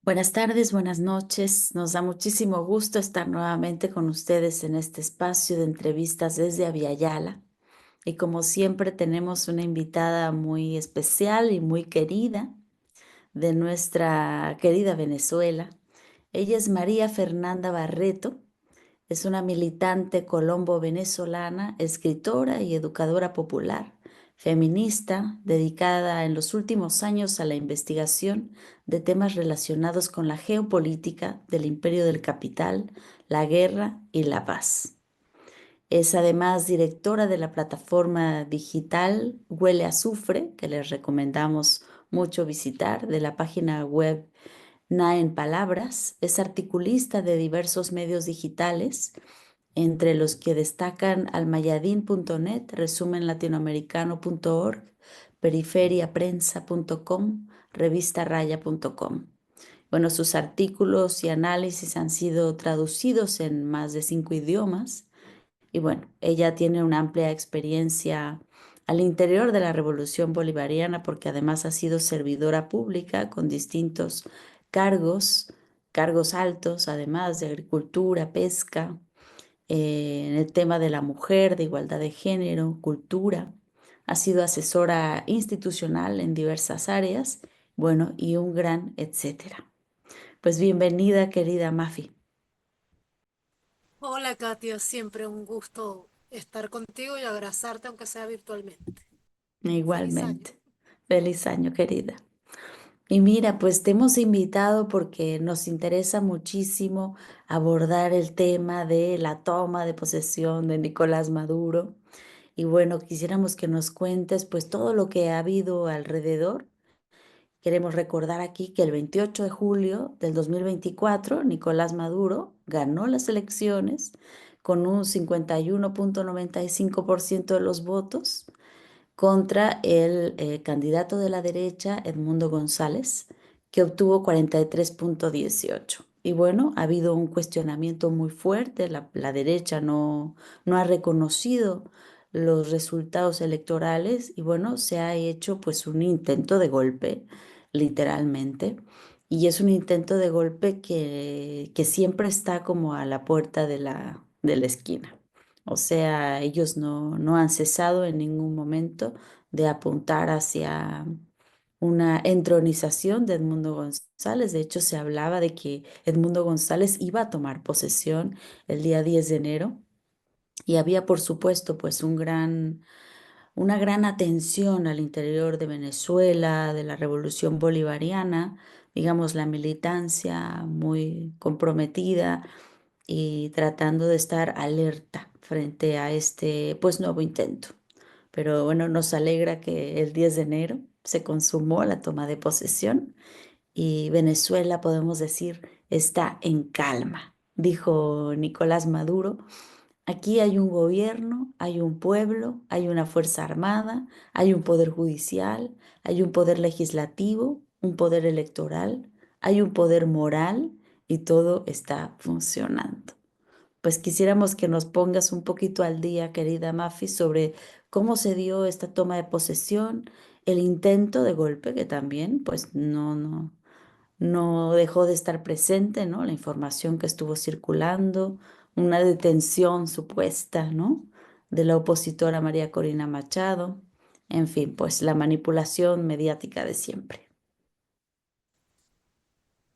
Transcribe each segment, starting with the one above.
Buenas tardes, buenas noches. Nos da muchísimo gusto estar nuevamente con ustedes en este espacio de entrevistas desde Aviala. Y como siempre tenemos una invitada muy especial y muy querida de nuestra querida Venezuela. Ella es María Fernanda Barreto. Es una militante colombo-venezolana, escritora y educadora popular, feminista, dedicada en los últimos años a la investigación de temas relacionados con la geopolítica del imperio del capital, la guerra y la paz. Es además directora de la plataforma digital Huele a Azufre, que les recomendamos mucho visitar, de la página web Na en Palabras. Es articulista de diversos medios digitales, entre los que destacan almayadin.net, resumenlatinoamericano.org, periferiaprensa.com, revistaraya.com. Bueno, sus artículos y análisis han sido traducidos en más de 5 idiomas y bueno, ella tiene una amplia experiencia al interior de la Revolución Bolivariana porque además ha sido servidora pública con distintos cargos, cargos altos, además de agricultura, pesca, en el tema de la mujer, de igualdad de género, cultura. Ha sido asesora institucional en diversas áreas, bueno, y un gran etcétera. Pues bienvenida, querida Mafi. Hola Katia, siempre un gusto estar contigo y abrazarte aunque sea virtualmente. Feliz año. Igualmente. Feliz año, querida. Y mira, pues te hemos invitado porque nos interesa muchísimo abordar el tema de la toma de posesión de Nicolás Maduro. Y bueno, quisiéramos que nos cuentes pues todo lo que ha habido alrededor. Queremos recordar aquí que el 28 de julio del 2024, Nicolás Maduro ganó las elecciones con un 51,95% de los votos contra el candidato de la derecha, Edmundo González, que obtuvo 43,18. Y bueno, ha habido un cuestionamiento muy fuerte, la derecha no ha reconocido los resultados electorales y bueno, se ha hecho pues un intento de golpe, literalmente. Y es un intento de golpe que siempre está como a la puerta de la esquina. O sea, ellos no han cesado en ningún momento de apuntar hacia una entronización de Edmundo González. De hecho, se hablaba de que Edmundo González iba a tomar posesión el día 10 de enero y había, por supuesto, pues una gran atención al interior de Venezuela, de la revolución bolivariana, digamos, la militancia muy comprometida y tratando de estar alerta frente a este pues nuevo intento. Pero bueno, nos alegra que el 10 de enero se consumó la toma de posesión y Venezuela, podemos decir, está en calma, dijo Nicolás Maduro. Aquí hay un gobierno, hay un pueblo, hay una fuerza armada, hay un poder judicial, hay un poder legislativo, un poder electoral, hay un poder moral y todo está funcionando. Pues quisiéramos que nos pongas un poquito al día, querida Mafi, sobre cómo se dio esta toma de posesión, el intento de golpe, que también, pues no dejó de estar presente, ¿no? La información que estuvo circulando, una detención supuesta, ¿no? De la opositora María Corina Machado, en fin, pues la manipulación mediática de siempre.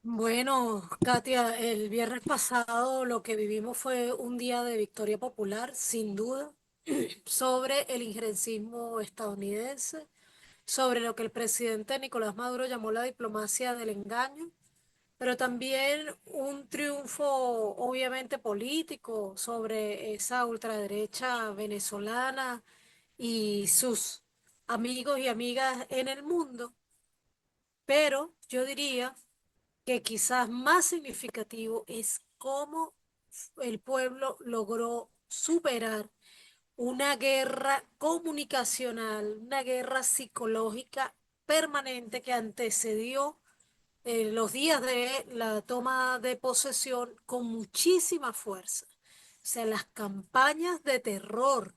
Bueno, Katia, el viernes pasado lo que vivimos fue un día de victoria popular, sin duda, sobre el injerencismo estadounidense, sobre lo que el presidente Nicolás Maduro llamó la diplomacia del engaño, pero también un triunfo obviamente político sobre esa ultraderecha venezolana y sus amigos y amigas en el mundo, pero yo diría que quizás más significativo es cómo el pueblo logró superar una guerra comunicacional, una guerra psicológica permanente que antecedió los días de la toma de posesión con muchísima fuerza. O sea, las campañas de terror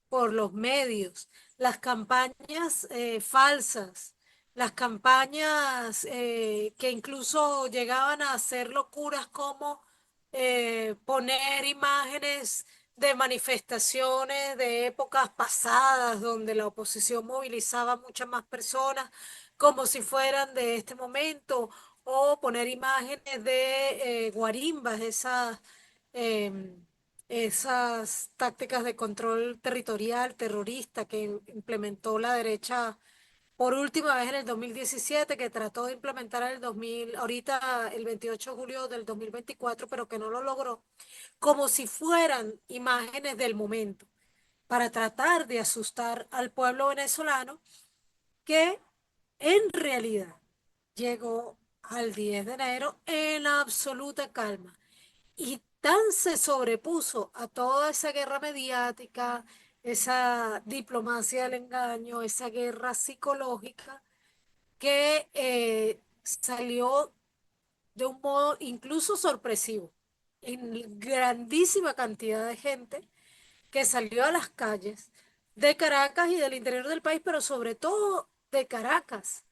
por los medios, las campañas falsas, las campañas que incluso llegaban a hacer locuras como poner imágenes de manifestaciones de épocas pasadas donde la oposición movilizaba muchas más personas como si fueran de este momento, o poner imágenes de guarimbas, em, esas tácticas de control territorial terrorista que implementó la derecha por última vez en el 2017, que trató de implementar en el 2000, ahorita el 28 de julio del 2024, pero que no lo logró, como si fueran imágenes del momento, para tratar de asustar al pueblo venezolano, que en realidad llegó al 10 de enero en absoluta calma y tan se sobrepuso a toda esa guerra mediática, esa diplomacia del engaño, esa guerra psicológica, que salió de un modo incluso sorpresivo, en grandísima cantidad de gente que salió a las calles de Caracas y del interior del país, pero sobre todo de Caracas.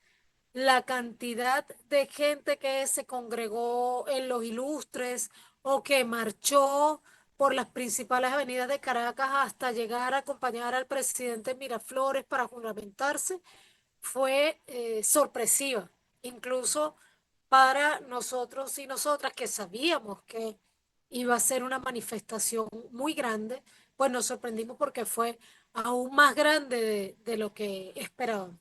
La cantidad de gente que se congregó en los Ilustres o que marchó por las principales avenidas de Caracas hasta llegar a acompañar al presidente Miraflores para juramentarse fue sorpresiva, incluso para nosotros y nosotras que sabíamos que iba a ser una manifestación muy grande, pues nos sorprendimos porque fue aún más grande de lo que esperábamos.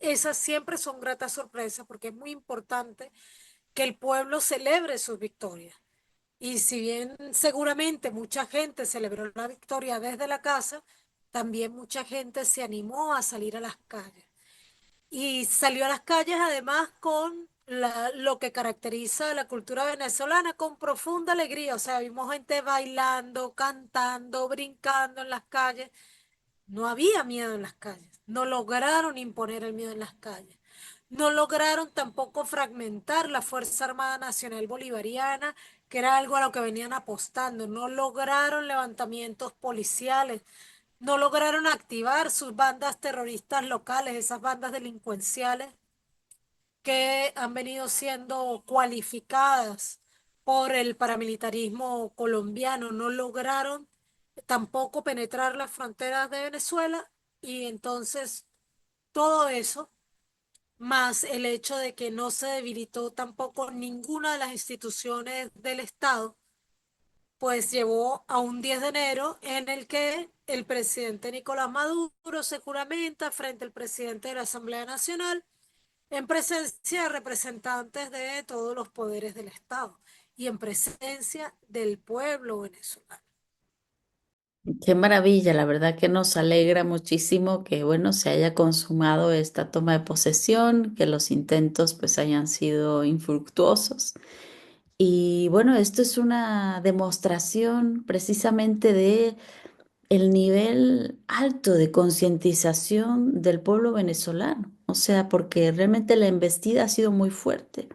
Esas siempre son gratas sorpresas porque es muy importante que el pueblo celebre sus victorias. Y si bien seguramente mucha gente celebró la victoria desde la casa, también mucha gente se animó a salir a las calles. Y salió a las calles además con lo que caracteriza a la cultura venezolana, con profunda alegría. O sea, vimos gente bailando, cantando, brincando en las calles. No había miedo en las calles. No lograron imponer el miedo en las calles. No lograron tampoco fragmentar la Fuerza Armada Nacional Bolivariana, que era algo a lo que venían apostando. No lograron levantamientos policiales. No lograron activar sus bandas terroristas locales, esas bandas delincuenciales que han venido siendo cualificadas por el paramilitarismo colombiano. No lograron tampoco penetrar las fronteras de Venezuela, y entonces todo eso, más el hecho de que no se debilitó tampoco ninguna de las instituciones del Estado, pues llevó a un 10 de enero en el que el presidente Nicolás Maduro se juramenta frente al presidente de la Asamblea Nacional en presencia de representantes de todos los poderes del Estado y en presencia del pueblo venezolano. Qué maravilla, la verdad que nos alegra muchísimo que, bueno, se haya consumado esta toma de posesión, que los intentos pues hayan sido infructuosos. Y bueno, esto es una demostración precisamente de el nivel alto de concientización del pueblo venezolano. O sea, porque realmente la embestida ha sido muy fuerte.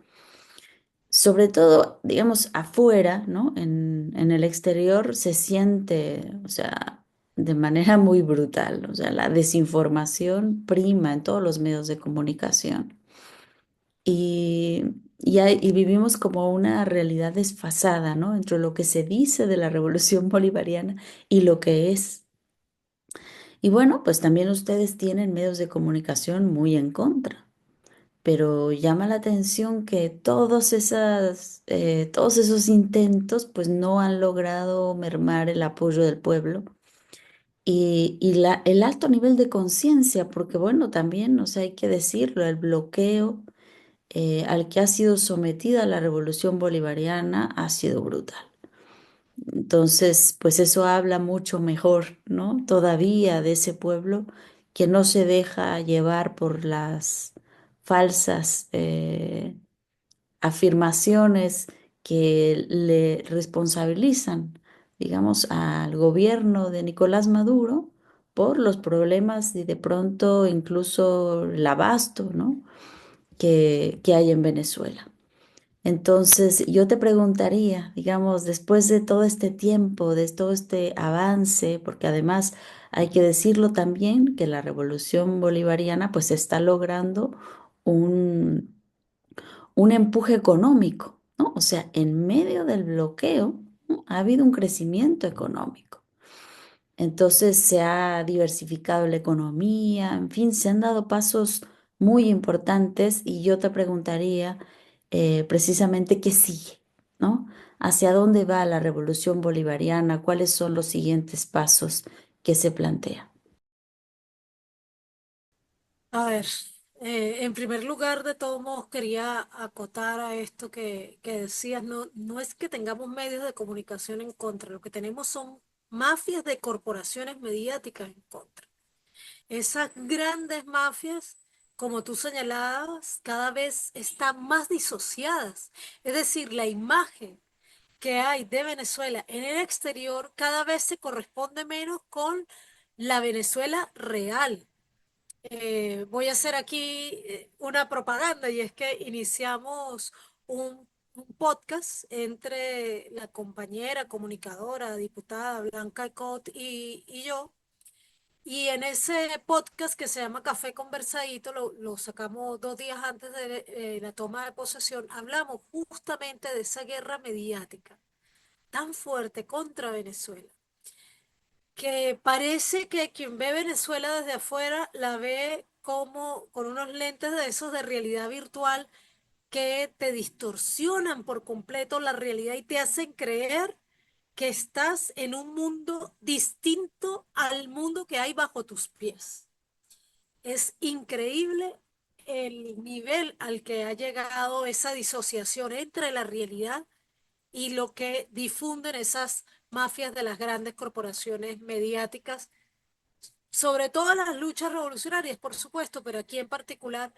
Sobre todo, digamos, afuera, ¿no? En el exterior se siente, o sea, de manera muy brutal. O sea, la desinformación prima en todos los medios de comunicación. Y, y vivimos como una realidad desfasada, ¿no? Entre lo que se dice de la revolución bolivariana y lo que es. Y bueno, pues también ustedes tienen medios de comunicación muy en contra, pero llama la atención que todos esos intentos pues no han logrado mermar el apoyo del pueblo y el alto nivel de conciencia, porque bueno, también, o sea, hay que decirlo, el bloqueo al que ha sido sometida la revolución bolivariana ha sido brutal. Entonces, pues eso habla mucho mejor, ¿no? Todavía de ese pueblo que no se deja llevar por las falsas afirmaciones que le responsabilizan, digamos, al gobierno de Nicolás Maduro por los problemas y de pronto incluso el abasto, ¿no? que hay en Venezuela. Entonces, yo te preguntaría, digamos, después de todo este tiempo, de todo este avance, porque además hay que decirlo también que la revolución bolivariana pues está logrando un, un empuje económico, ¿no? O sea, en medio del bloqueo, ¿no? Ha habido un crecimiento económico. Entonces se ha diversificado la economía, en fin, se han dado pasos muy importantes y yo te preguntaría precisamente qué sigue, ¿no? ¿Hacia dónde va la revolución bolivariana? ¿Cuáles son los siguientes pasos que se plantean? A ver, en primer lugar, de todos modos, quería acotar a esto que decías, no, no es que tengamos medios de comunicación en contra, lo que tenemos son mafias de corporaciones mediáticas en contra. Esas grandes mafias, como tú señalabas, cada vez están más disociadas. Es decir, la imagen que hay de Venezuela en el exterior cada vez se corresponde menos con la Venezuela real. Voy a hacer aquí una propaganda y es que iniciamos un podcast entre la compañera comunicadora, diputada Blanca Ecot y yo. Y en ese podcast que se llama Café Conversadito, lo sacamos 2 días antes de la toma de posesión, hablamos justamente de esa guerra mediática tan fuerte contra Venezuela, que parece que quien ve Venezuela desde afuera la ve como con unos lentes de esos de realidad virtual que te distorsionan por completo la realidad y te hacen creer que estás en un mundo distinto al mundo que hay bajo tus pies. Es increíble el nivel al que ha llegado esa disociación entre la realidad y lo que difunden esas mafias de las grandes corporaciones mediáticas, sobre todo las luchas revolucionarias, por supuesto, pero aquí en particular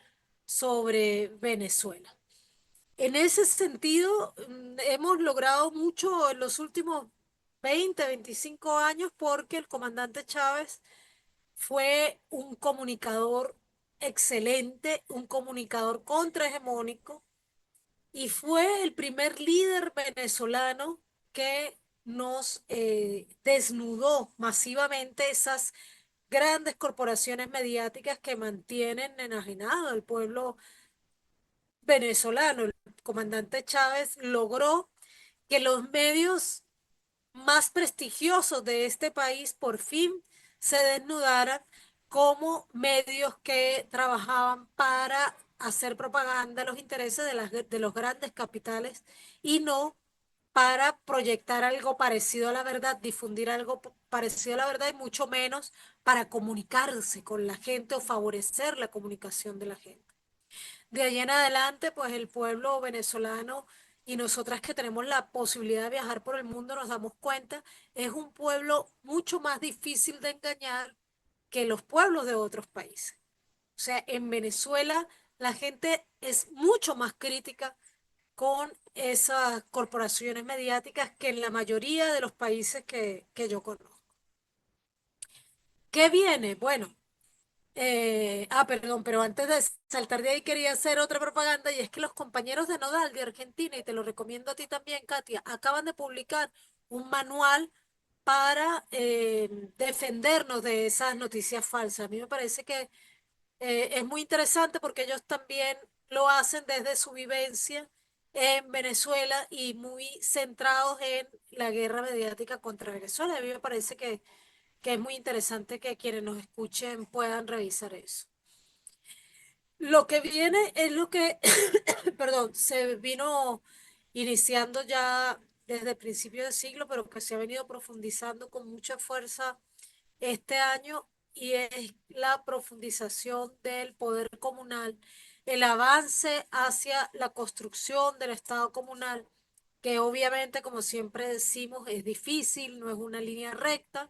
sobre Venezuela. En ese sentido, hemos logrado mucho en los últimos 20, 25 años porque el comandante Chávez fue un comunicador excelente, un comunicador contrahegemónico y fue el primer líder venezolano que nos desnudó masivamente esas grandes corporaciones mediáticas que mantienen enajenado al pueblo venezolano. El comandante Chávez logró que los medios más prestigiosos de este país por fin se desnudaran como medios que trabajaban para hacer propaganda a los intereses de los grandes capitales y no para proyectar algo parecido a la verdad, difundir algo parecido a la verdad y mucho menos para comunicarse con la gente o favorecer la comunicación de la gente. De allí en adelante, pues el pueblo venezolano y nosotras que tenemos la posibilidad de viajar por el mundo nos damos cuenta, es un pueblo mucho más difícil de engañar que los pueblos de otros países. O sea, en Venezuela la gente es mucho más crítica con esas corporaciones mediáticas que en la mayoría de los países que yo conozco. ¿Qué viene? Bueno, perdón, pero antes de saltar de ahí quería hacer otra propaganda y es que los compañeros de Nodal de Argentina, y te lo recomiendo a ti también, Katia, acaban de publicar un manual para defendernos de esas noticias falsas. A mí me parece que es muy interesante porque ellos también lo hacen desde su vivencia en Venezuela y muy centrados en la guerra mediática contra Venezuela. A mí me parece que es muy interesante que quienes nos escuchen puedan revisar eso. Lo que viene es lo que, perdón, se vino iniciando ya desde el principio del siglo, pero que se ha venido profundizando con mucha fuerza este año y es la profundización del poder comunal, el avance hacia la construcción del Estado comunal, que obviamente, como siempre decimos, es difícil, no es una línea recta,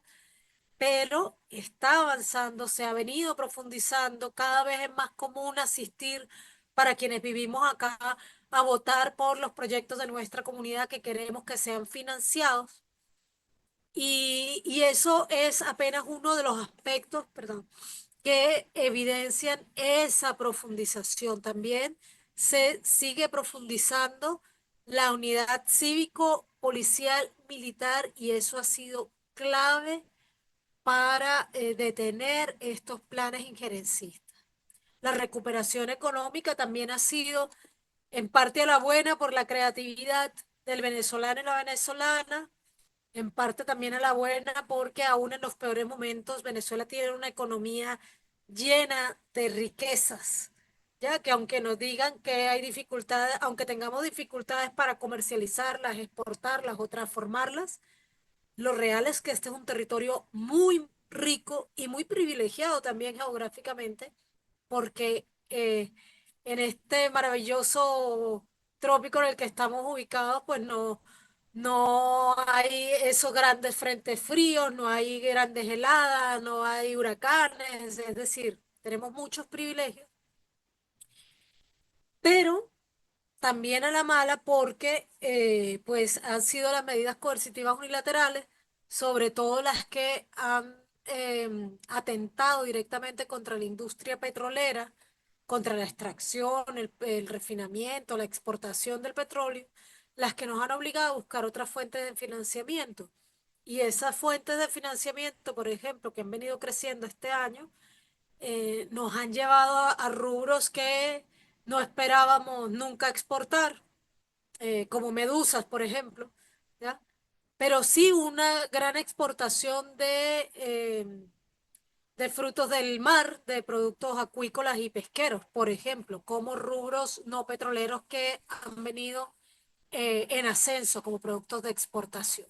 pero está avanzando, se ha venido profundizando, cada vez es más común asistir para quienes vivimos acá a votar por los proyectos de nuestra comunidad que queremos que sean financiados. Y eso es apenas uno de los aspectos, perdón, que evidencian esa profundización. También se sigue profundizando la unidad cívico, policial, militar y eso ha sido clave para detener estos planes injerencistas. La recuperación económica también ha sido en parte a la buena por la creatividad del venezolano y la venezolana, en parte también a la buena porque aún en los peores momentos Venezuela tiene una economía llena de riquezas, ya que aunque nos digan que hay dificultades, aunque tengamos dificultades para comercializarlas, exportarlas o transformarlas, lo real es que este es un territorio muy rico y muy privilegiado también geográficamente, porque en este maravilloso trópico en el que estamos ubicados, pues no hay esos grandes frentes fríos, no hay grandes heladas, no hay huracanes, es decir, tenemos muchos privilegios, pero también a la mala porque pues han sido las medidas coercitivas unilaterales, sobre todo las que han atentado directamente contra la industria petrolera, contra la extracción, el refinamiento, la exportación del petróleo, las que nos han obligado a buscar otras fuentes de financiamiento. Y esas fuentes de financiamiento, por ejemplo, que han venido creciendo este año, nos han llevado a rubros que no esperábamos nunca exportar, como medusas, por ejemplo, ¿ya? Pero sí una gran exportación de frutos del mar, de productos acuícolas y pesqueros, por ejemplo, como rubros no petroleros que han venido en ascenso como productos de exportación.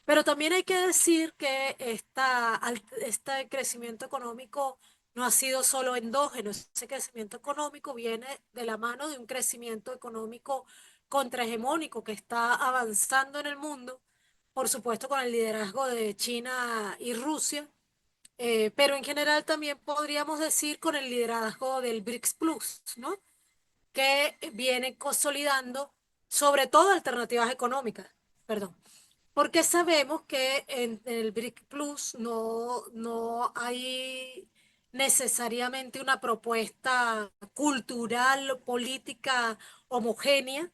Pero también hay que decir que este crecimiento económico no ha sido solo endógeno, ese crecimiento económico viene de la mano de un crecimiento económico contrahegemónico que está avanzando en el mundo, por supuesto con el liderazgo de China y Rusia, pero en general también podríamos decir con el liderazgo del BRICS Plus, ¿no? Que viene consolidando sobre todo alternativas económicas, perdón, porque sabemos que en el BRIC Plus no hay necesariamente una propuesta cultural, política homogénea,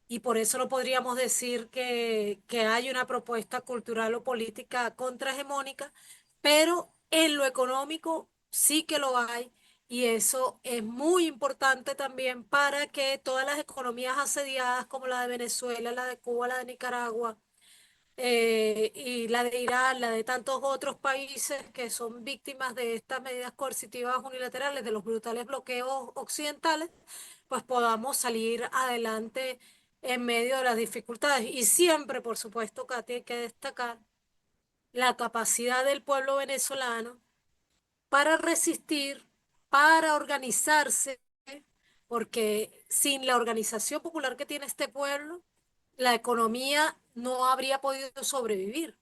y por eso no podríamos decir que hay una propuesta cultural o política contrahegemónica, pero en lo económico sí que lo hay, y eso es muy importante también para que todas las economías asediadas como la de Venezuela, la de Cuba, la de Nicaragua, y la de Irán, la de tantos otros países que son víctimas de estas medidas coercitivas unilaterales, de los brutales bloqueos occidentales, pues podamos salir adelante en medio de las dificultades. Y siempre, por supuesto, Katy, hay que destacar la capacidad del pueblo venezolano para resistir, para organizarse, porque sin la organización popular que tiene este pueblo, la economía no habría podido sobrevivir.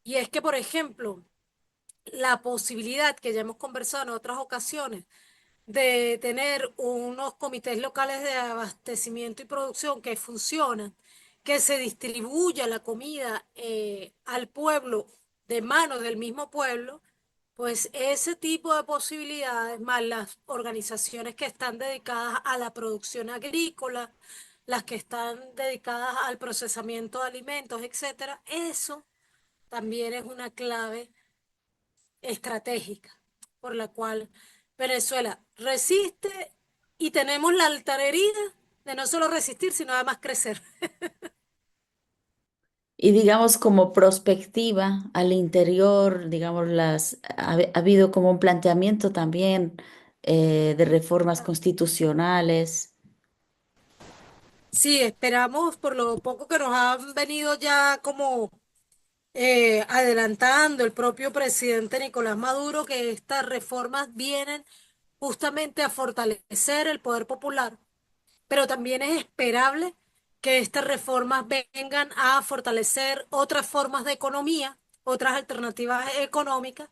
Y es que, por ejemplo, la posibilidad que ya hemos conversado en otras ocasiones de tener unos comités locales de abastecimiento y producción que funcionan, que se distribuya la comida al pueblo de manos del mismo pueblo, pues ese tipo de posibilidades, más las organizaciones que están dedicadas a la producción agrícola, las que están dedicadas al procesamiento de alimentos, etcétera, eso también es una clave estratégica por la cual Venezuela resiste y tenemos la altanería de no solo resistir, sino además crecer. Y digamos como prospectiva al interior, digamos, ha habido como un planteamiento también de reformas constitucionales. Sí, esperamos por lo poco que nos han venido ya como adelantando el propio presidente Nicolás Maduro, que estas reformas vienen justamente a fortalecer el poder popular, pero también es esperable que estas reformas vengan a fortalecer otras formas de economía, otras alternativas económicas,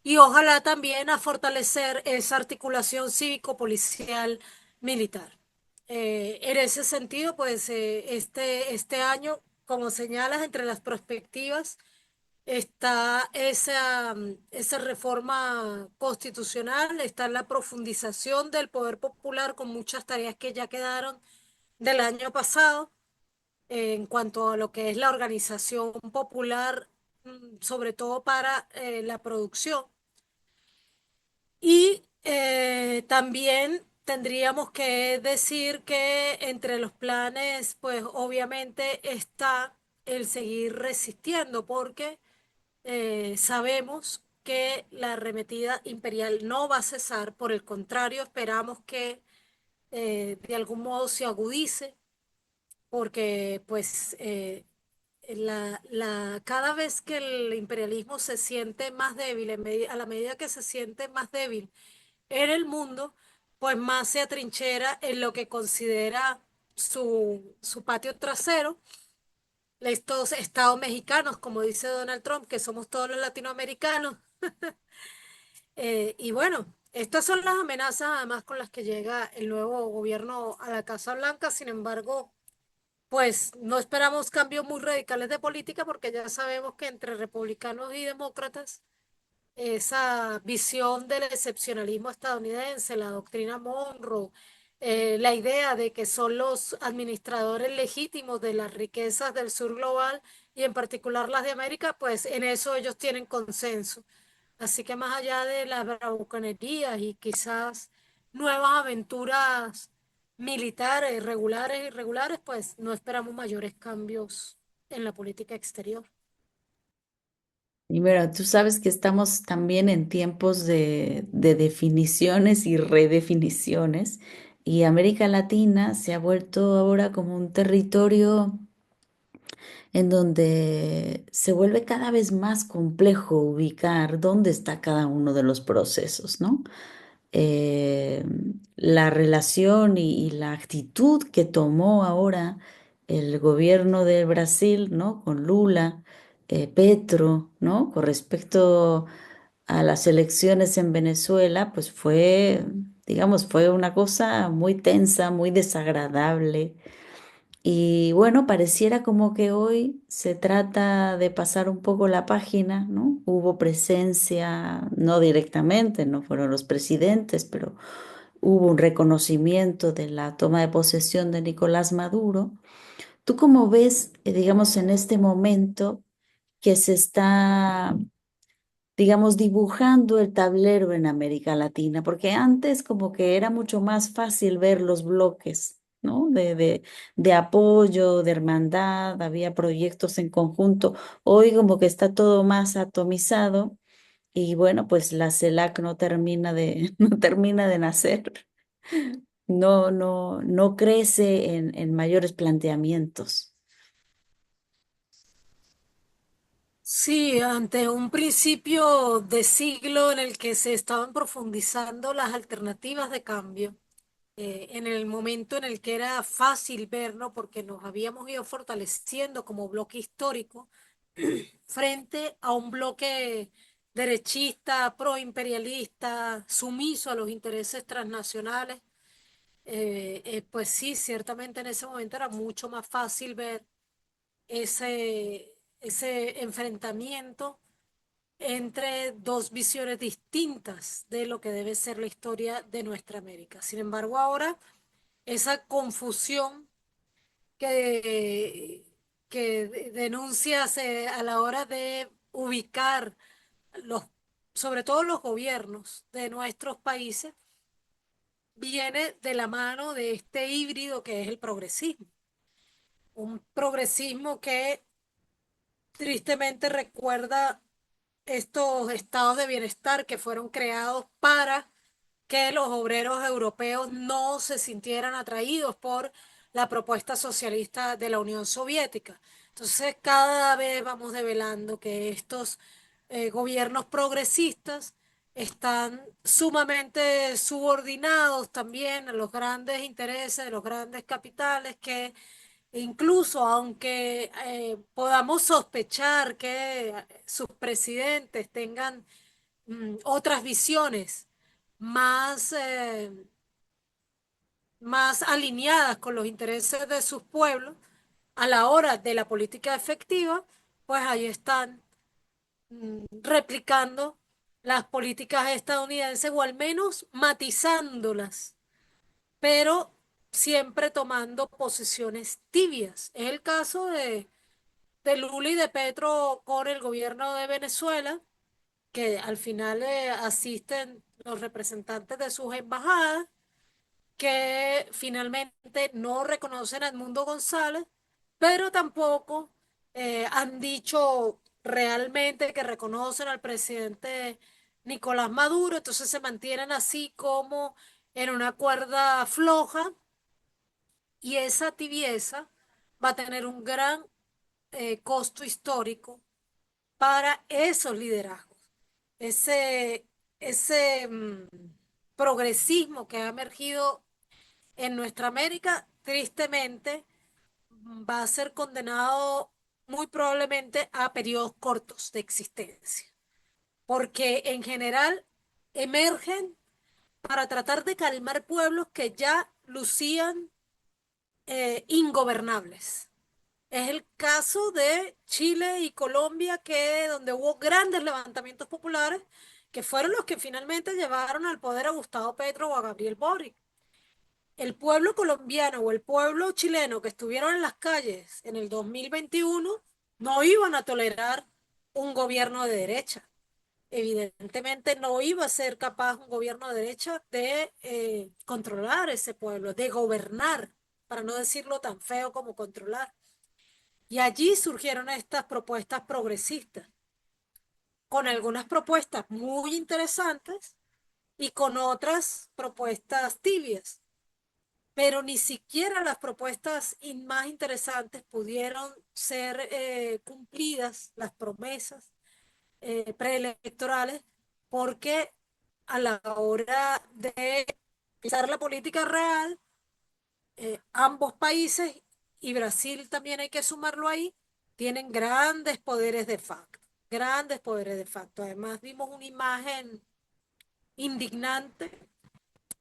y ojalá también a fortalecer esa articulación cívico-policial militar. En ese sentido, pues este año, como señalas, entre las perspectivas, está esa reforma constitucional, está la profundización del poder popular con muchas tareas que ya quedaron del año pasado en cuanto a lo que es la organización popular, sobre todo para la producción. Y también tendríamos que decir que entre los planes, pues obviamente está el seguir resistiendo, porque sabemos que la arremetida imperial no va a cesar, por el contrario, esperamos que de algún modo se agudice, porque pues cada vez que el imperialismo se siente más débil, a la medida que se siente más débil en el mundo, pues más se atrinchera en lo que considera su patio trasero, estos estados mexicanos, como dice Donald Trump, que somos todos los latinoamericanos. Y bueno, estas son las amenazas además con las que llega el nuevo gobierno a la Casa Blanca. Sin embargo, pues no esperamos cambios muy radicales de política porque ya sabemos que entre republicanos y demócratas esa visión del excepcionalismo estadounidense, la doctrina Monroe, la idea de que son los administradores legítimos de las riquezas del sur global y en particular las de América, pues en eso ellos tienen consenso. Así que más allá de las bravuconerías y quizás nuevas aventuras militares, regulares y irregulares, pues no esperamos mayores cambios en la política exterior. Y mira, tú sabes que estamos también en tiempos de definiciones y redefiniciones, y América Latina se ha vuelto ahora como un territorio en donde se vuelve cada vez más complejo ubicar dónde está cada uno de los procesos, ¿no? eh, la relación y la actitud que tomó ahora el gobierno de Brasil, ¿no? Con Lula, Petro, ¿no? Con respecto a las elecciones en Venezuela, pues fue, digamos, fue una cosa muy tensa, muy desagradable. Y bueno, pareciera como que hoy se trata de pasar un poco la página, ¿no? Hubo presencia, no directamente, no fueron los presidentes, pero hubo un reconocimiento de la toma de posesión de Nicolás Maduro. ¿Tú cómo ves, digamos, en este momento que se está, digamos, dibujando el tablero en América Latina? Porque antes como que era mucho más fácil ver los bloques, ¿no? De apoyo, de hermandad, había proyectos en conjunto. Hoy como que está todo más atomizado y bueno, pues la CELAC no termina de, no termina de nacer. No crece en mayores planteamientos. Sí, ante un principio de siglo en el que se estaban profundizando las alternativas de cambio, en el momento en el que era fácil ver, ¿no? Porque nos habíamos ido fortaleciendo como bloque histórico frente a un bloque derechista, proimperialista, sumiso a los intereses transnacionales. Pues sí, ciertamente en ese momento era mucho más fácil ver ese enfrentamiento entre dos visiones distintas de lo que debe ser la historia de nuestra América. Sin embargo, ahora esa confusión que, que denuncias a la hora de ubicar los, sobre todo los gobiernos de nuestros países, viene de la mano de este híbrido que es el progresismo. Un progresismo que tristemente recuerda estos estados de bienestar que fueron creados para que los obreros europeos no se sintieran atraídos por la propuesta socialista de la Unión Soviética. Entonces, cada vez vamos develando que estos gobiernos progresistas están sumamente subordinados también a los grandes intereses de los grandes capitales que incluso aunque podamos sospechar que sus presidentes tengan otras visiones más, más alineadas con los intereses de sus pueblos, a la hora de la política efectiva, pues ahí están replicando las políticas estadounidenses o al menos matizándolas, pero siempre tomando posiciones tibias. Es el caso de Lula y de Petro con el gobierno de Venezuela, que al final asisten los representantes de sus embajadas, que finalmente no reconocen a Edmundo González, pero tampoco han dicho realmente que reconocen al presidente Nicolás Maduro, entonces se mantienen así como en una cuerda floja y esa tibieza va a tener un gran costo histórico para esos liderazgos. Ese, ese progresismo que ha emergido en nuestra América, tristemente, va a ser condenado muy probablemente a periodos cortos de existencia, porque en general emergen para tratar de calmar pueblos que ya lucían ingobernables. Es el caso de Chile y Colombia, que donde hubo grandes levantamientos populares, que fueron los que finalmente llevaron al poder a Gustavo Petro o a Gabriel Boric. El pueblo colombiano o el pueblo chileno que estuvieron en las calles en el 2021 no iban a tolerar un gobierno de derecha. Evidentemente no iba a ser capaz un gobierno de derecha de controlar ese pueblo, de gobernar, para no decirlo tan feo como controlar. Y allí surgieron estas propuestas progresistas, con algunas propuestas muy interesantes y con otras propuestas tibias, pero ni siquiera las propuestas más interesantes pudieron ser cumplidas, las promesas preelectorales, porque a la hora de empezar la política real, ambos países, y Brasil también hay que sumarlo ahí, tienen grandes poderes de facto. Además, vimos una imagen indignante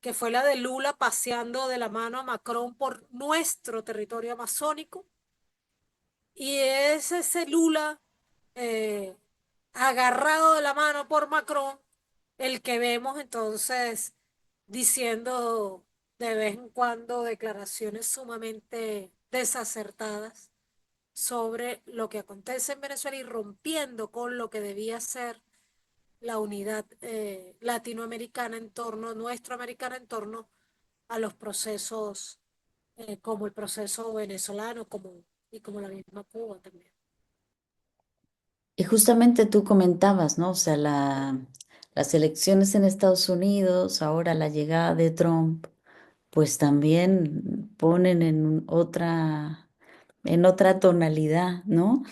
que fue la de Lula paseando de la mano a Macron por nuestro territorio amazónico. Y es ese Lula eh, agarrado de la mano por Macron el que vemos entonces diciendo de vez en cuando declaraciones sumamente desacertadas sobre lo que acontece en Venezuela y rompiendo con lo que debía ser la unidad latinoamericana en torno, nuestra americana en torno a los procesos como el proceso venezolano y como la misma Cuba también. Y justamente tú comentabas, ¿no? O sea, las elecciones en Estados Unidos, ahora la llegada de Trump, pues también ponen en otra tonalidad, ¿no?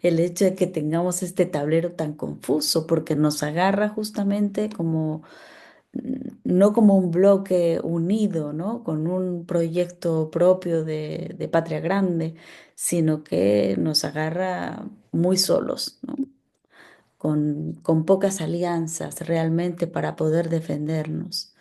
El hecho de que tengamos este tablero tan confuso, porque nos agarra justamente como, no como un bloque unido, ¿no? Con un proyecto propio de patria grande, sino que nos agarra muy solos, ¿no? Con pocas alianzas realmente para poder defendernos.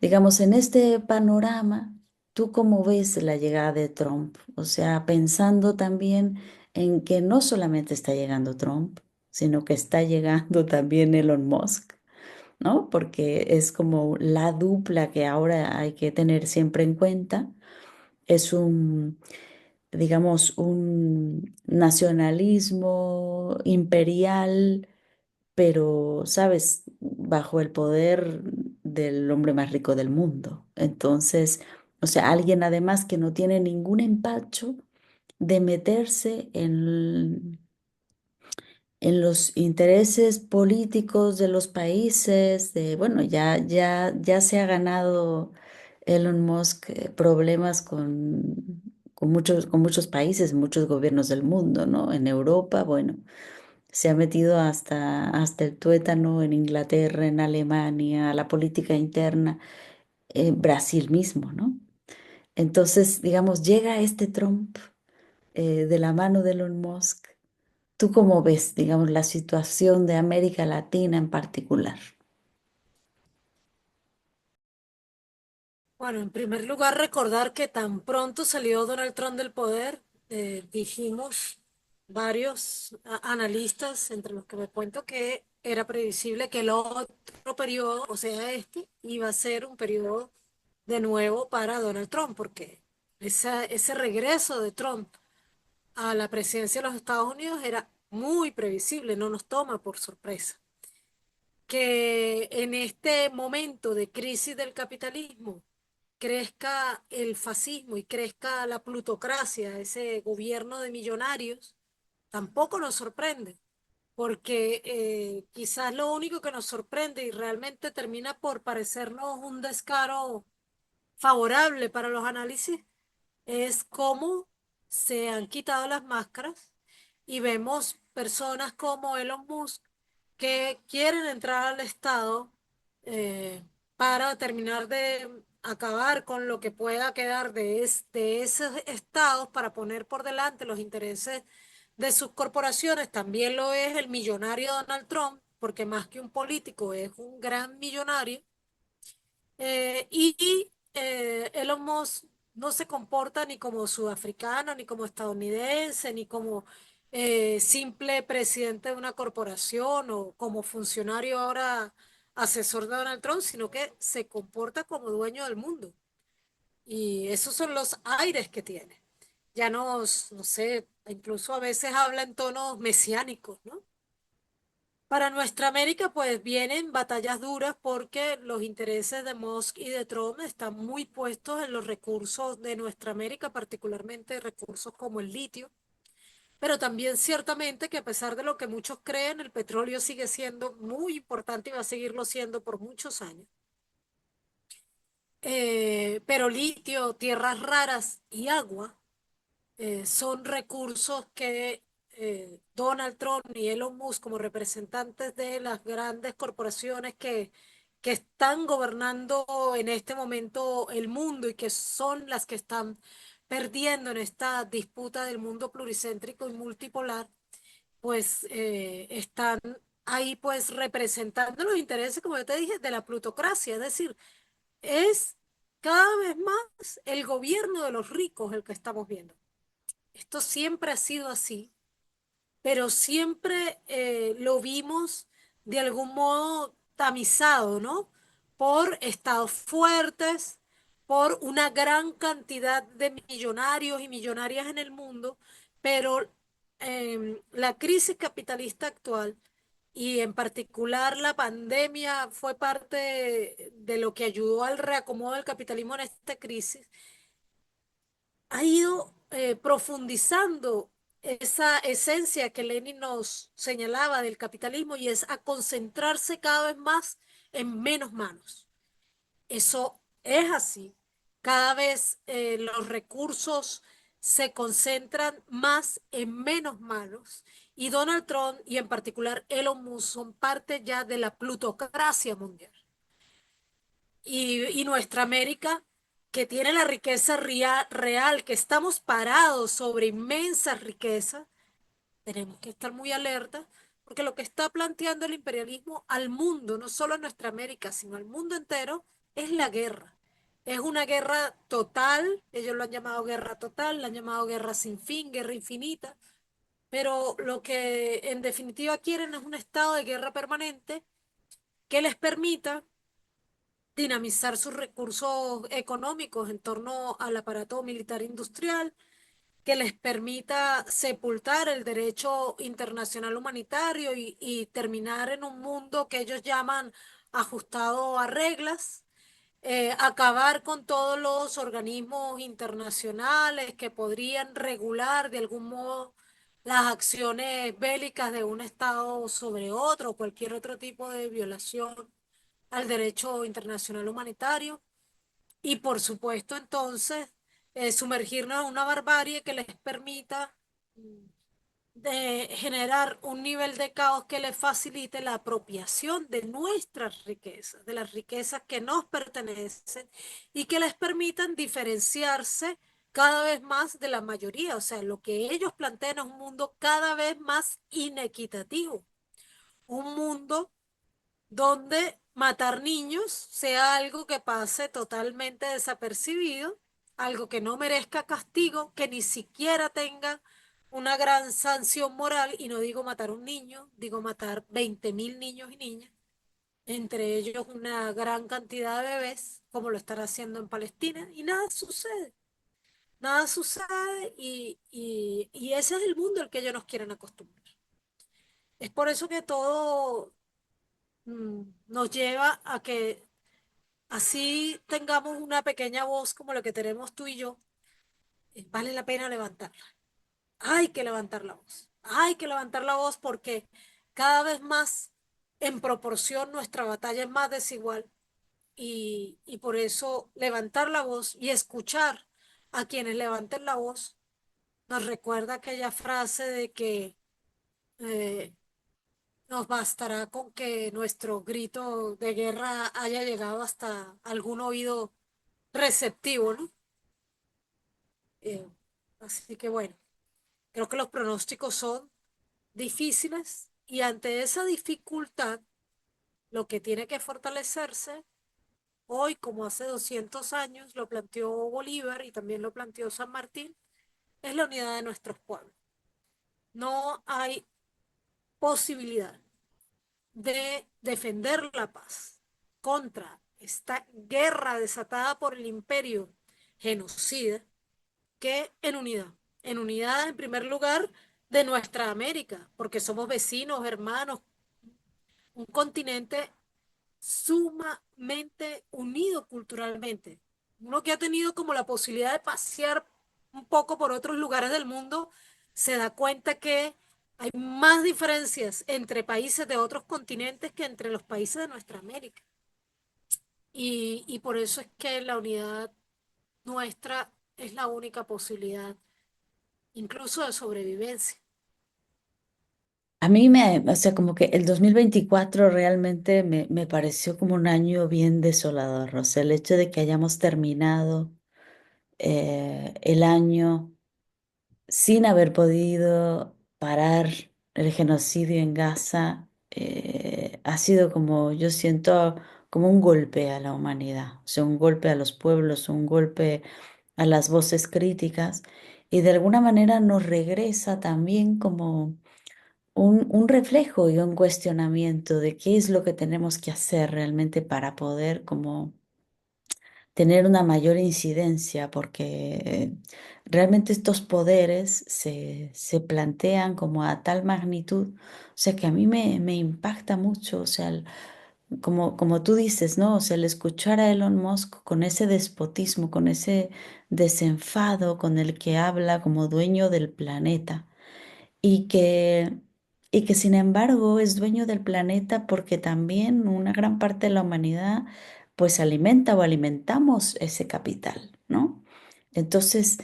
Digamos, en este panorama, ¿tú cómo ves la llegada de Trump? O sea, pensando también en que no solamente está llegando Trump, sino que está llegando también Elon Musk, ¿no? Porque es como la dupla que ahora hay que tener siempre en cuenta. Es digamos, un nacionalismo imperial, pero, ¿sabes? Bajo el poder del hombre más rico del mundo. Entonces, o sea, alguien además que no tiene ningún empacho de meterse en los intereses políticos de los países, bueno, ya se ha ganado Elon Musk problemas con muchos países, muchos gobiernos del mundo, ¿no? En Europa, bueno. Se ha metido hasta el tuétano en Inglaterra, en Alemania, la política interna, en Brasil mismo, ¿no? Entonces, digamos, llega este Trump de la mano de Elon Musk. ¿Tú cómo ves, digamos, la situación de América Latina en particular? Bueno, en primer lugar, recordar que tan pronto salió Donald Trump del poder, dijimos varios analistas, entre los que me cuento que era previsible que el otro periodo, o sea, este, iba a ser un periodo de nuevo para Donald Trump, porque ese regreso de Trump a la presidencia de los Estados Unidos era muy previsible, no nos toma por sorpresa. Que en este momento de crisis del capitalismo crezca el fascismo y crezca la plutocracia, ese gobierno de millonarios, tampoco nos sorprende, porque quizás lo único que nos sorprende y realmente termina por parecernos un descaro favorable para los análisis es cómo se han quitado las máscaras y vemos personas como Elon Musk que quieren entrar al Estado para terminar de acabar con lo que pueda quedar de esos estados para poner por delante los intereses de sus corporaciones. También lo es el millonario Donald Trump, porque más que un político es un gran millonario Elon Musk no se comporta ni como sudafricano, ni como estadounidense, ni como simple presidente de una corporación o como funcionario ahora asesor de Donald Trump, sino que se comporta como dueño del mundo. Y esos son los aires que tiene. Ya no sé, incluso a veces habla en tonos mesiánicos, ¿no? Para nuestra América, pues vienen batallas duras porque los intereses de Musk y de Trump están muy puestos en los recursos de nuestra América, particularmente recursos como el litio, pero también ciertamente que a pesar de lo que muchos creen, el petróleo sigue siendo muy importante y va a seguirlo siendo por muchos años. Pero litio, tierras raras y agua son recursos que Donald Trump y Elon Musk como representantes de las grandes corporaciones que están gobernando en este momento el mundo y que son las que están perdiendo en esta disputa del mundo pluricéntrico y multipolar, pues están ahí pues representando los intereses, como yo te dije, de la plutocracia, es decir, es cada vez más el gobierno de los ricos el que estamos viendo. Esto siempre ha sido así, pero siempre lo vimos de algún modo tamizado, ¿no? Por estados fuertes, por una gran cantidad de millonarios y millonarias en el mundo, pero la crisis capitalista actual y en particular la pandemia fue parte de lo que ayudó al reacomodo del capitalismo en esta crisis ha ido profundizando esa esencia que Lenin nos señalaba del capitalismo y es a concentrarse cada vez más en menos manos. Eso es así. Cada vez los recursos se concentran más en menos manos y Donald Trump y en particular Elon Musk son parte ya de la plutocracia mundial y nuestra América, que tiene la riqueza real, que estamos parados sobre inmensas riquezas, tenemos que estar muy alerta, porque lo que está planteando el imperialismo al mundo, no solo a nuestra América, sino al mundo entero, es la guerra. Es una guerra total, ellos lo han llamado guerra total, la han llamado guerra sin fin, guerra infinita, pero lo que en definitiva quieren es un estado de guerra permanente que les permita dinamizar sus recursos económicos en torno al aparato militar industrial, que les permita sepultar el derecho internacional humanitario y terminar en un mundo que ellos llaman ajustado a reglas, acabar con todos los organismos internacionales que podrían regular de algún modo las acciones bélicas de un Estado sobre otro, cualquier otro tipo de violación al derecho internacional humanitario y por supuesto entonces sumergirnos en una barbarie que les permita de generar un nivel de caos que les facilite la apropiación de nuestras riquezas, de las riquezas que nos pertenecen y que les permitan diferenciarse cada vez más de la mayoría. O sea, lo que ellos plantean es un mundo cada vez más inequitativo, un mundo donde matar niños sea algo que pase totalmente desapercibido, algo que no merezca castigo, que ni siquiera tenga una gran sanción moral, y no digo matar un niño, digo matar 20.000 niños y niñas, entre ellos una gran cantidad de bebés, como lo están haciendo en Palestina, y nada sucede. Nada sucede y ese es el mundo al que ellos nos quieren acostumbrar. Es por eso que todo nos lleva a que así tengamos una pequeña voz como la que tenemos tú y yo, vale la pena levantarla. Hay que levantar la voz. Hay que levantar la voz porque cada vez más en proporción nuestra batalla es más desigual y por eso levantar la voz y escuchar a quienes levanten la voz nos recuerda aquella frase de que eh, nos bastará con que nuestro grito de guerra haya llegado hasta algún oído receptivo, ¿no? Eh, Así que bueno, creo que los pronósticos son difíciles y ante esa dificultad, lo que tiene que fortalecerse hoy, como hace 200 años, lo planteó Bolívar y también lo planteó San Martín, es la unidad de nuestros pueblos. No hay posibilidad de defender la paz contra esta guerra desatada por el imperio genocida que en unidad. En unidad, en primer lugar, de nuestra América, porque somos vecinos, hermanos, un continente sumamente unido culturalmente. Uno que ha tenido como la posibilidad de pasear un poco por otros lugares del mundo, se da cuenta que hay más diferencias entre países de otros continentes que entre los países de nuestra América. Y por eso es que la unidad nuestra es la única posibilidad, incluso de sobrevivencia. A mí o sea, como que el 2024 realmente me pareció como un año bien desolador. O sea, el hecho de que hayamos terminado el año sin haber podido parar el genocidio en Gaza, ha sido como, yo siento, como un golpe a la humanidad, o sea, un golpe a los pueblos, un golpe a las voces críticas, y de alguna manera nos regresa también como un reflejo y un cuestionamiento de qué es lo que tenemos que hacer realmente para poder como tener una mayor incidencia, porque realmente estos poderes se plantean como a tal magnitud, o sea que a mí me impacta mucho, o sea, como tú dices, ¿no? O sea, el escuchar a Elon Musk con ese despotismo, con ese desenfado con el que habla como dueño del planeta y y que sin embargo es dueño del planeta porque también una gran parte de la humanidad pues alimenta o alimentamos ese capital, ¿no? Entonces,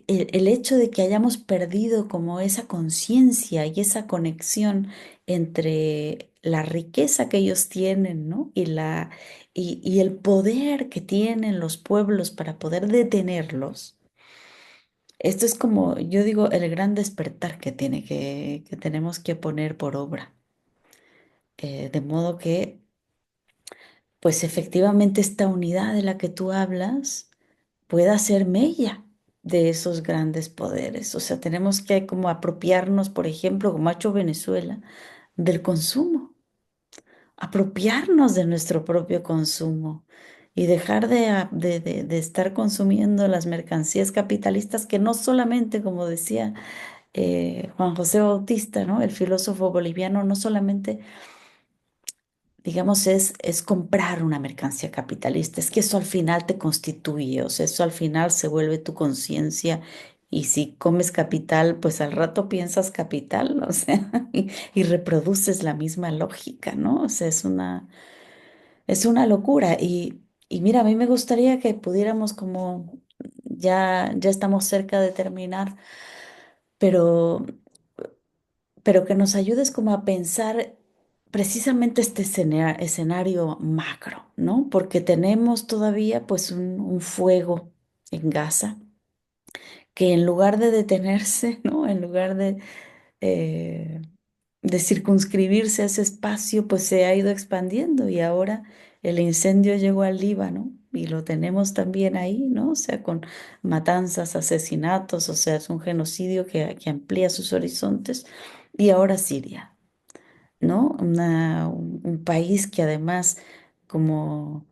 el hecho de que hayamos perdido como esa conciencia y esa conexión entre la riqueza que ellos tienen, ¿no? Y el poder que tienen los pueblos para poder detenerlos, esto es como, yo digo, el gran despertar que tenemos que poner por obra. De modo que, pues efectivamente esta unidad de la que tú hablas pueda ser mella de esos grandes poderes. O sea, tenemos que como apropiarnos, por ejemplo, como ha hecho Venezuela, del consumo, apropiarnos de nuestro propio consumo y dejar de estar consumiendo las mercancías capitalistas que no solamente, como decía, Juan José Bautista, ¿no? El filósofo boliviano, no solamente, digamos, es comprar una mercancía capitalista, es que eso al final te constituye, o sea, eso al final se vuelve tu conciencia y si comes capital, pues al rato piensas capital, o sea, y reproduces la misma lógica, ¿no? O sea, es una locura y mira, a mí me gustaría que pudiéramos como, ya estamos cerca de terminar, pero que nos ayudes como a pensar precisamente este escenario macro, ¿no? Porque tenemos todavía pues un fuego en Gaza que en lugar de detenerse, ¿no? En lugar eh, de circunscribirse a ese espacio, pues se ha ido expandiendo y ahora el incendio llegó al Líbano y lo tenemos también ahí, ¿no? O sea, con matanzas, asesinatos, o sea, es un genocidio que amplía sus horizontes. Y ahora Siria, ¿no? Un país que además, como,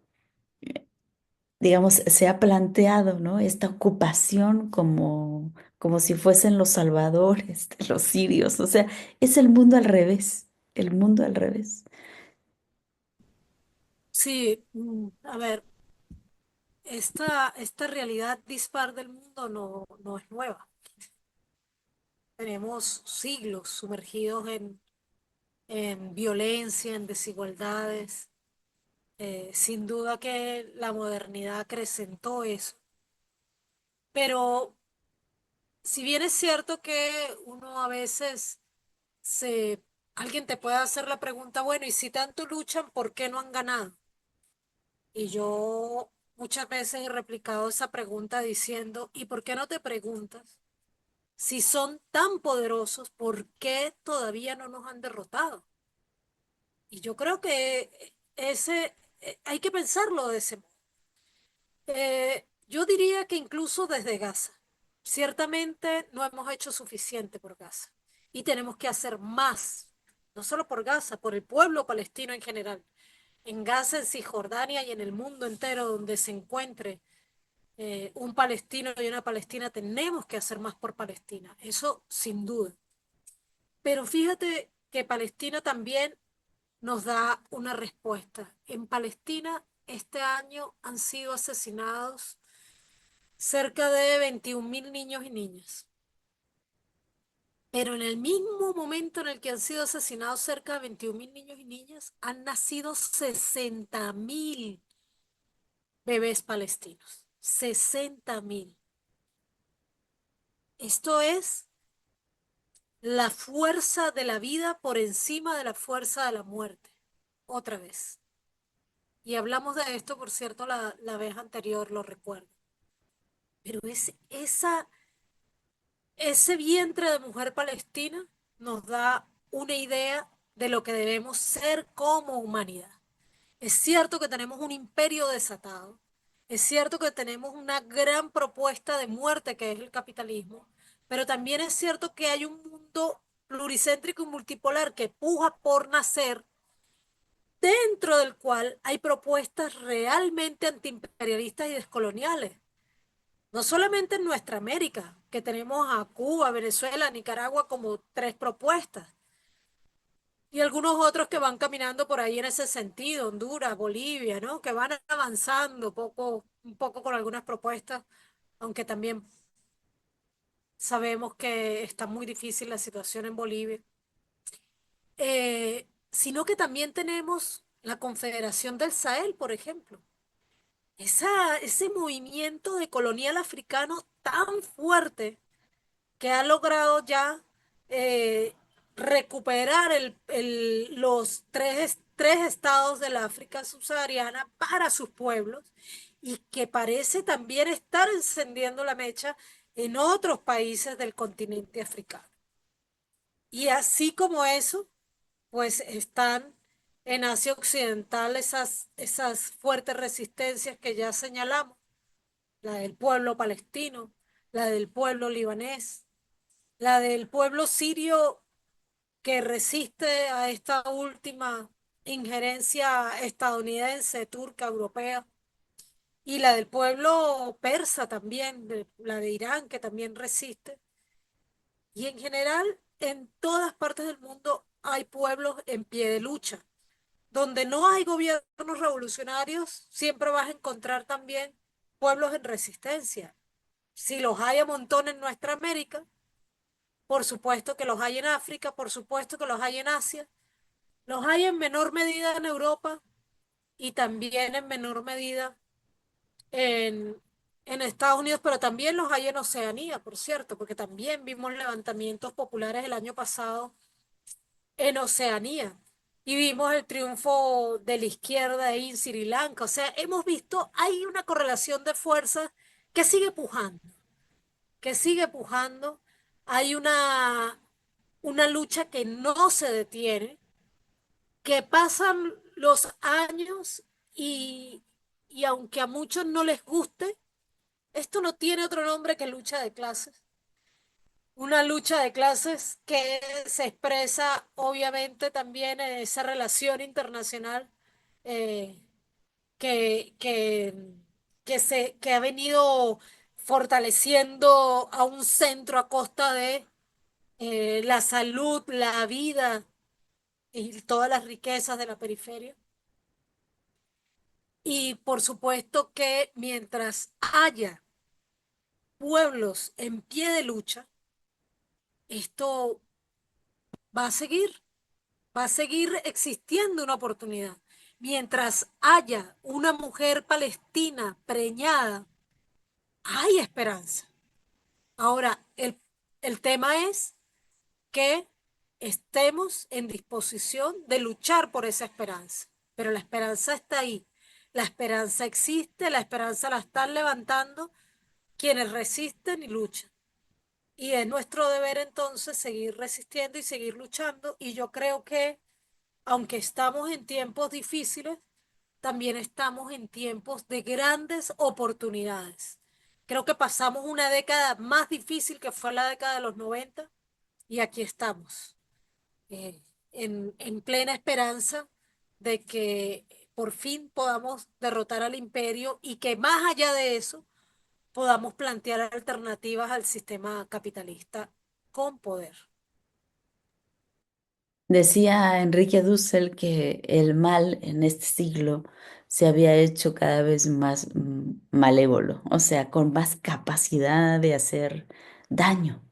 digamos, se ha planteado, ¿no? Esta ocupación como si fuesen los salvadores de los sirios, o sea, es el mundo al revés, el mundo al revés. Sí, a ver, esta realidad dispar del mundo no es nueva. Tenemos siglos sumergidos en violencia, en desigualdades. Sin duda que la modernidad acrecentó eso. Pero si bien es cierto que uno a veces se, alguien te puede hacer la pregunta, bueno, y si tanto luchan, ¿por qué no han ganado? Y yo muchas veces he replicado esa pregunta diciendo, ¿y por qué no te preguntas? Si son tan poderosos, ¿por qué todavía no nos han derrotado? Y yo creo que hay que pensarlo de ese modo. Yo diría que incluso desde Gaza, ciertamente no hemos hecho suficiente por Gaza y tenemos que hacer más, no solo por Gaza, por el pueblo palestino en general. En Gaza, en Cisjordania y en el mundo entero donde se encuentre un palestino y una palestina, tenemos que hacer más por Palestina, eso sin duda. Pero fíjate que Palestina también nos da una respuesta. En Palestina este año han sido asesinados cerca de 21.000 niños y niñas. Pero en el mismo momento en el que han sido asesinados cerca de 21.000 niños y niñas, han nacido 60.000 bebés palestinos. 60.000. Esto es la fuerza de la vida por encima de la fuerza de la muerte. Otra vez. Y hablamos de esto, por cierto, la vez anterior, lo recuerdo. Pero ese vientre de mujer palestina nos da una idea de lo que debemos ser como humanidad. Es cierto que tenemos un imperio desatado, es cierto que tenemos una gran propuesta de muerte que es el capitalismo, pero también es cierto que hay un mundo pluricéntrico y multipolar que puja por nacer, dentro del cual hay propuestas realmente antiimperialistas y descoloniales. No solamente en nuestra América, que tenemos a Cuba, Venezuela, Nicaragua como tres propuestas, y algunos otros que van caminando por ahí en ese sentido, Honduras, Bolivia, ¿no? Que van avanzando un poco con algunas propuestas, aunque también sabemos que está muy difícil la situación en Bolivia. Sino que también tenemos la Confederación del Sahel, por ejemplo. Ese movimiento de colonial africano tan fuerte que ha logrado ya eh, recuperar los tres estados del África subsahariana para sus pueblos y que parece también estar encendiendo la mecha en otros países del continente africano. Y así como eso, pues están en Asia Occidental esas fuertes resistencias que ya señalamos, la del pueblo palestino, la del pueblo libanés, la del pueblo sirio que resiste a esta última injerencia estadounidense, turca, europea, y la del pueblo persa también, la de Irán, que también resiste. Y en general, en todas partes del mundo hay pueblos en pie de lucha. Donde no hay gobiernos revolucionarios, siempre vas a encontrar también pueblos en resistencia. Si los hay a montón en nuestra América, por supuesto que los hay en África, por supuesto que los hay en Asia, los hay en menor medida en Europa y también en menor medida en, en Estados Unidos, pero también los hay en Oceanía, por cierto, porque también vimos levantamientos populares el año pasado en Oceanía y vimos el triunfo de la izquierda ahí en Sri Lanka. O sea, hemos visto, hay una correlación de fuerzas que sigue pujando, que sigue pujando. Hay una lucha que no se detiene, que pasan los años y, y aunque a muchos no les guste, esto no tiene otro nombre que lucha de clases. Una lucha de clases que se expresa obviamente también en esa relación internacional eh, que, que, que ha venido fortaleciendo a un centro a costa de la salud, la vida y todas las riquezas de la periferia. Y por supuesto que mientras haya pueblos en pie de lucha, esto va a seguir, va a seguir existiendo una oportunidad. Mientras haya una mujer palestina preñada, hay esperanza. Ahora, el tema es que estemos en disposición de luchar por esa esperanza. Pero la esperanza está ahí. La esperanza existe, la esperanza la están levantando quienes resisten y luchan. Y es nuestro deber entonces seguir resistiendo y seguir luchando. Y yo creo que, aunque estamos en tiempos difíciles, también estamos en tiempos de grandes oportunidades. Creo que pasamos una década más difícil que fue la década de los 90 y aquí estamos, eh, en plena esperanza de que por fin podamos derrotar al imperio y que más allá de eso podamos plantear alternativas al sistema capitalista con poder. Decía Enrique Dussel que el mal en este siglo se había hecho cada vez más malévolo, o sea, con más capacidad de hacer daño.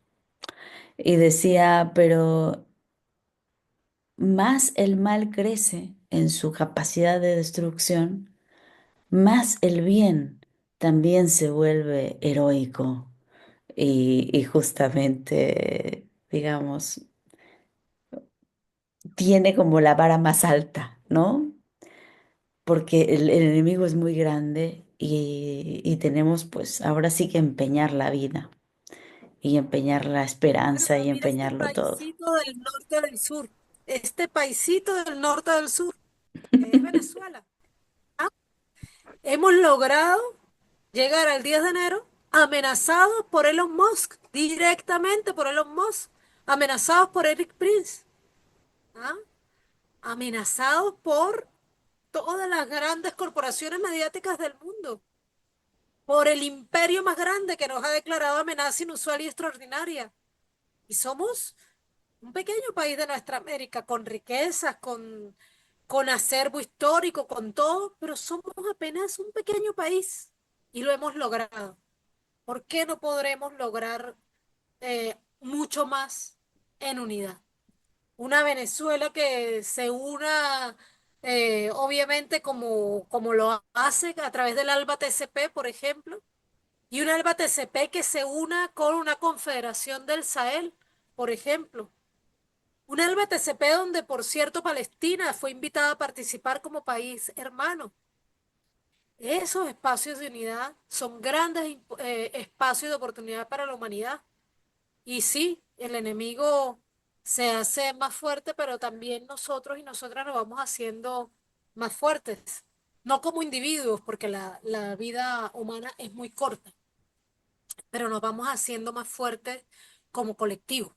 Y decía, pero más el mal crece en su capacidad de destrucción, más el bien también se vuelve heroico y justamente, digamos, tiene como la vara más alta, ¿no? Porque el enemigo es muy grande y tenemos pues ahora sí que empeñar la vida y empeñar la esperanza Pero y mira este empeñarlo todo. paisito del norte del sur, este paisito del norte del sur, que es Venezuela. ¿Ah? Hemos logrado llegar al 10 de enero amenazados por Elon Musk, directamente por Elon Musk, amenazados por Eric Prince, ¿ah? Amenazados por todas las grandes corporaciones mediáticas del mundo, por el imperio más grande que nos ha declarado amenaza inusual y extraordinaria. Y somos un pequeño país de nuestra América, con riquezas, con acervo histórico, con todo, pero somos apenas un pequeño país y lo hemos logrado. ¿Por qué no podremos lograr mucho más en unidad? Una Venezuela que se una, obviamente, como lo hace a través del ALBA TCP, por ejemplo, y un ALBA TCP que se una con una confederación del Sahel, por ejemplo. Un ALBA TCP donde, por cierto, Palestina fue invitada a participar como país hermano. Esos espacios de unidad son grandes espacios de oportunidad para la humanidad. Y sí, el enemigo se hace más fuerte, pero también nosotros y nosotras nos vamos haciendo más fuertes. No como individuos, porque la vida humana es muy corta, pero nos vamos haciendo más fuertes como colectivo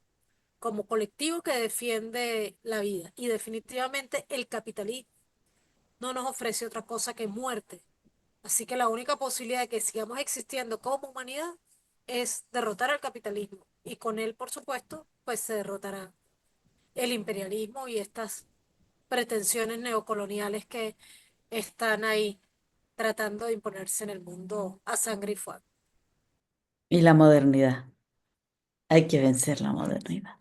que defiende la vida. Y definitivamente el capitalismo no nos ofrece otra cosa que muerte. Así que la única posibilidad de que sigamos existiendo como humanidad es derrotar al capitalismo. Y con él, por supuesto, pues se derrotará el imperialismo y estas pretensiones neocoloniales que están ahí tratando de imponerse en el mundo a sangre y fuego. Y la modernidad, hay que vencer la modernidad.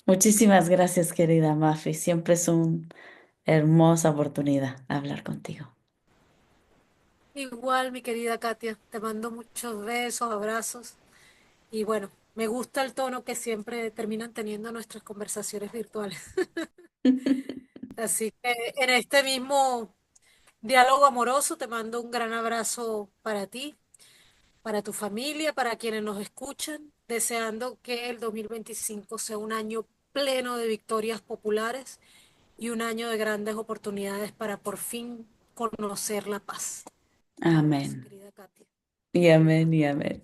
Muchísimas gracias, querida Mafi. Siempre es una hermosa oportunidad hablar contigo. Igual, mi querida Katia, te mando muchos besos, abrazos y bueno, me gusta el tono que siempre terminan teniendo nuestras conversaciones virtuales. Así que en este mismo diálogo amoroso te mando un gran abrazo para ti, para tu familia, para quienes nos escuchan, deseando que el 2025 sea un año pleno de victorias populares y un año de grandes oportunidades para por fin conocer la paz. Gracias, Amén. querida Katia. Y amén y amén.